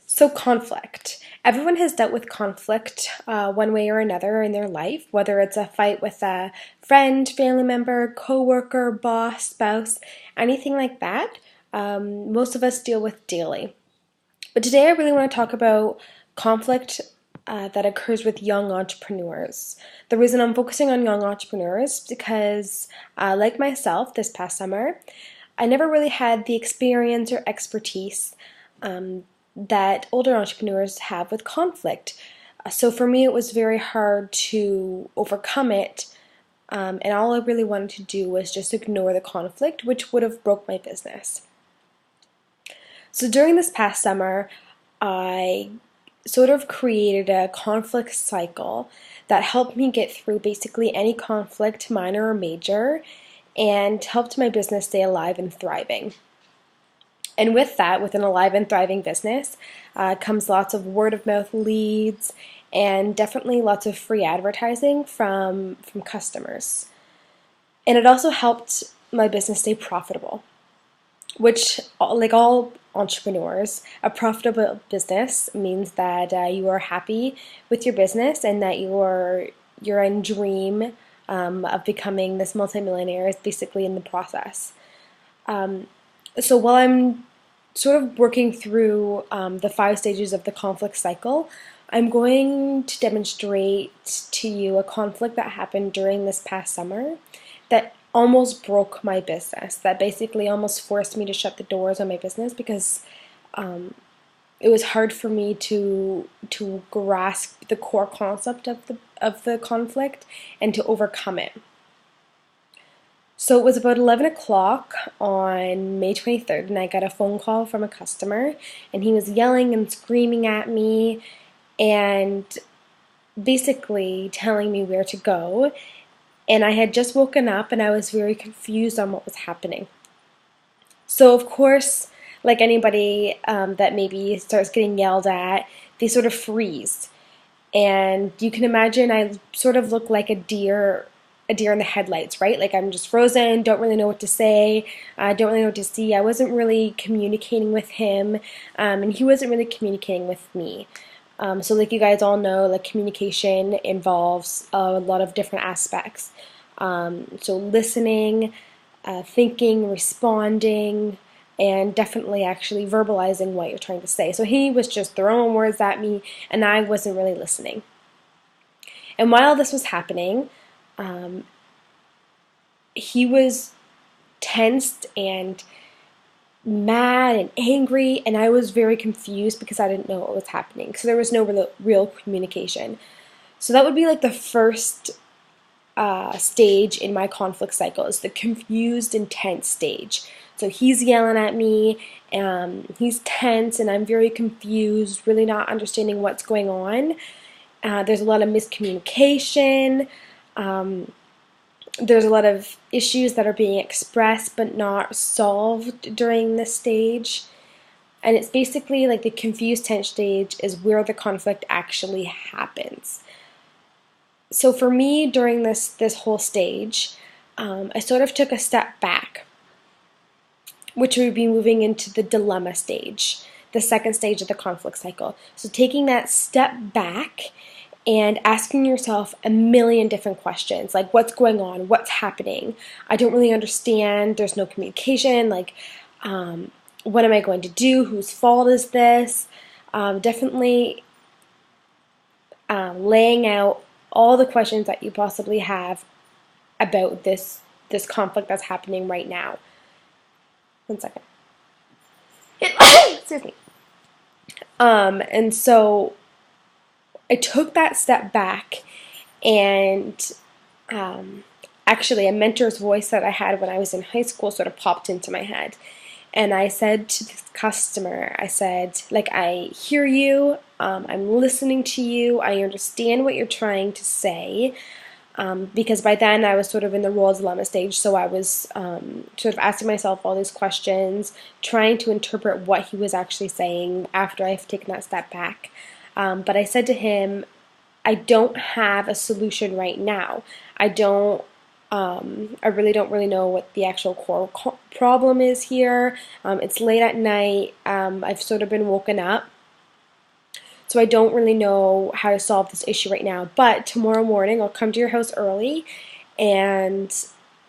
So, conflict. Everyone has dealt with conflict one way or another in their life, whether it's a fight with a friend, family member, coworker, boss, spouse, anything like that. Most of us deal with daily. But today I really want to talk about conflict that occurs with young entrepreneurs. The reason I'm focusing on young entrepreneurs is because, like myself, this past summer, I never really had the experience or expertise that older entrepreneurs have with conflict. So for me, it was very hard to overcome it. And all I really wanted to do was just ignore the conflict, which would have broke my business. So during this past summer, I sort of created a conflict cycle that helped me get through basically any conflict, minor or major, and helped my business stay alive and thriving. And with that, with an alive and thriving business, comes lots of word of mouth leads and definitely lots of free advertising from customers. And it also helped my business stay profitable, which, like all entrepreneurs, a profitable business means that you are happy with your business and that you're in dream of becoming this multimillionaire is basically in the process. So while I'm sort of working through the 5 stages of the conflict cycle, I'm going to demonstrate to you a conflict that happened during this past summer that almost broke my business, that basically almost forced me to shut the doors on my business because it was hard for me to grasp the core concept of the conflict and to overcome it. So it was about 11 o'clock on May 23rd, and I got a phone call from a customer, and he was yelling and screaming at me and basically telling me where to go. And I had just woken up, and I was very confused on what was happening. So, of course, like anybody that maybe starts getting yelled at, they sort of freeze. And you can imagine I sort of look like a deer in the headlights, right? Like I'm just frozen, don't really know what to say, don't really know what to see. I wasn't really communicating with him, and he wasn't really communicating with me. So like you guys all know, like communication involves a lot of different aspects. So listening, thinking, responding, and definitely actually verbalizing what you're trying to say. So he was just throwing words at me, and I wasn't really listening. And while this was happening, he was tensed and mad and angry, and I was very confused because I didn't know what was happening. So there was no real communication. So that would be like the first stage in my conflict cycle, is the confused and tense stage. So he's yelling at me, he's tense, and I'm very confused, really not understanding what's going on. There's a lot of miscommunication. There's a lot of issues that are being expressed but not solved during this stage. And it's basically like the confused tense stage is where the conflict actually happens. So for me, during this whole stage, I sort of took a step back, which would be moving into the dilemma stage, the second stage of the conflict cycle. So taking that step back and asking yourself a million different questions, like what's going on, what's happening, I don't really understand, there's no communication, like what am I going to do, whose fault is this, definitely laying out all the questions that you possibly have about this conflict that's happening right now. 1 second. Excuse me. And so I took that step back, and actually a mentor's voice that I had when I was in high school sort of popped into my head. And I said to this customer, I said, like, I hear you, I'm listening to you, I understand what you're trying to say, because by then I was sort of in the role dilemma stage, so I was sort of asking myself all these questions, trying to interpret what he was actually saying after I've taken that step back. But I said to him, I don't have a solution right now. I really don't know what the actual core problem is here. It's late at night. I've sort of been woken up, So I don't really know how to solve this issue right now, but tomorrow morning I'll come to your house early and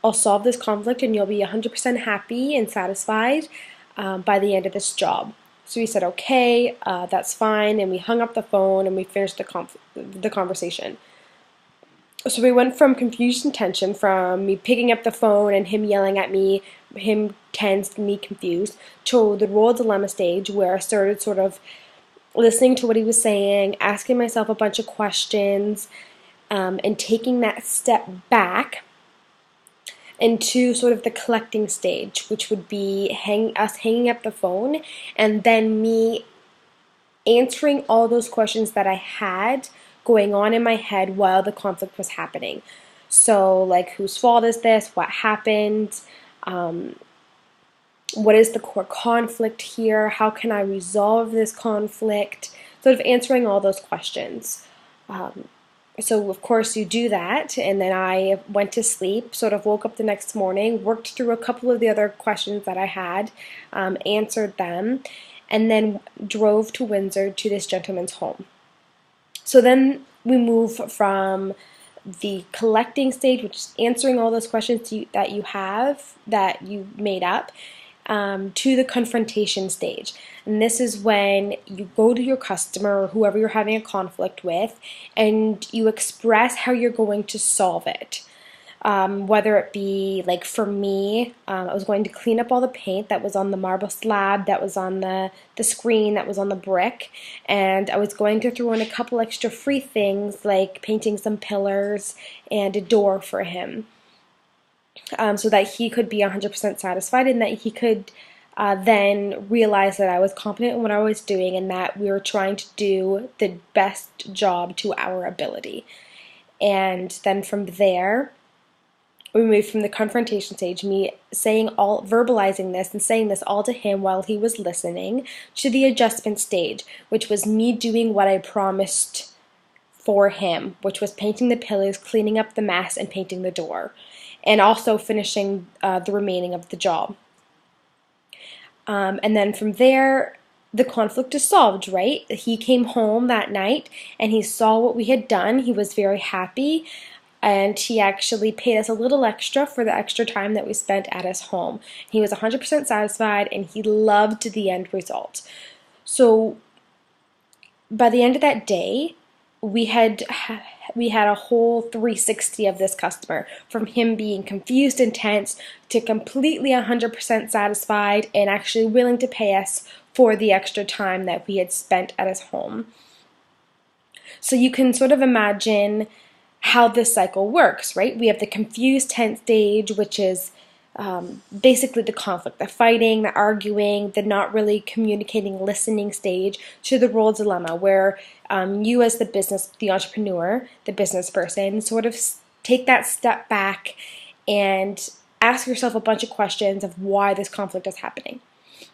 I'll solve this conflict and you'll be 100% happy and satisfied by the end of this job. So he said, okay, that's fine, and we hung up the phone and we finished the conversation. So we went from confusion and tension, from me picking up the phone and him yelling at me, him tense, me confused, to the role dilemma stage where I started sort of listening to what he was saying, asking myself a bunch of questions, and taking that step back into sort of the collecting stage, which would be us hanging up the phone and then me answering all those questions that I had going on in my head while the conflict was happening. So, like, whose fault is this? What happened? What is the core conflict here? How can I resolve this conflict? Sort of answering all those questions. So of course you do that, and then I went to sleep, sort of woke up the next morning, worked through a couple of the other questions that I had, answered them, and then drove to Windsor to this gentleman's home. So then we move from the collecting stage, which is answering all those questions that you made up, to the confrontation stage. And this is when you go to your customer or whoever you're having a conflict with and you express how you're going to solve it. Whether it be, like for me, I was going to clean up all the paint that was on the marble slab, that was on the screen, that was on the brick, and I was going to throw in a couple extra free things like painting some pillars and a door for him. So that he could be 100% satisfied and that he could then realize that I was confident in what I was doing and that we were trying to do the best job to our ability. And then from there, we moved from the confrontation stage, me verbalizing this and saying this all to him while he was listening, to the adjustment stage, which was me doing what I promised for him, which was painting the pillars, cleaning up the mess, and painting the door, and also finishing the remaining of the job. And then from there, the conflict is solved, right? He came home that night and he saw what we had done. He was very happy, and he actually paid us a little extra for the extra time that we spent at his home. He was 100% satisfied and he loved the end result. So by the end of that day, we had a whole 360 of this customer, from him being confused and tense to completely 100% satisfied and actually willing to pay us for the extra time that we had spent at his home. So you can sort of imagine how this cycle works, right? We have the confused, tense stage, which is basically the conflict, the fighting, the arguing, the not really communicating, listening stage, to the role dilemma, where you as the entrepreneur, the business person, sort of take that step back and ask yourself a bunch of questions of why this conflict is happening.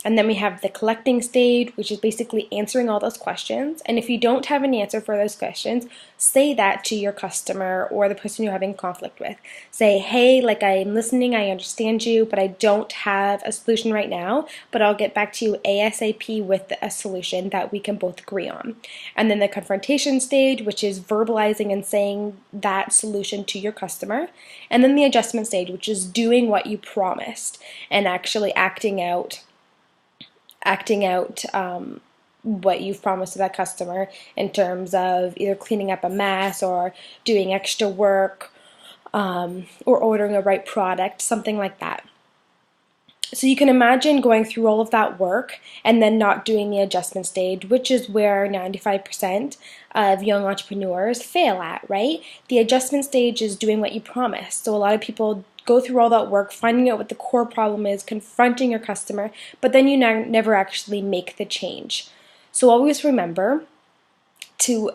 And then we have the collecting stage, which is basically answering all those questions. And if you don't have an answer for those questions, say that to your customer or the person you're having conflict with. Say, hey, like, I'm listening, I understand you, but I don't have a solution right now, but I'll get back to you ASAP with a solution that we can both agree on. And then the confrontation stage, which is verbalizing and saying that solution to your customer. And then the adjustment stage, which is doing what you promised and actually acting out what you've promised to that customer in terms of either cleaning up a mess or doing extra work, or ordering a right product, something like that. So you can imagine going through all of that work and then not doing the adjustment stage, which is where 95% of young entrepreneurs fail at, right? The adjustment stage is doing what you promised. So a lot of people go through all that work, finding out what the core problem is, confronting your customer, but then you never actually make the change. So always remember to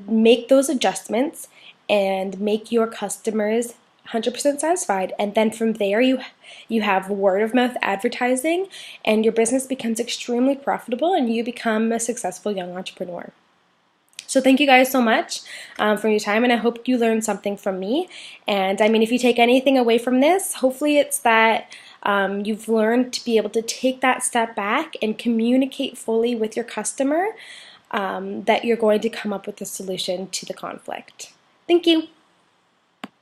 make those adjustments and make your customers 100% satisfied, and then from there you have word of mouth advertising and your business becomes extremely profitable and you become a successful young entrepreneur. So thank you guys so much for your time, and I hope you learned something from me. And I mean, if you take anything away from this, hopefully it's that you've learned to be able to take that step back and communicate fully with your customer, that you're going to come up with a solution to the conflict. Thank you.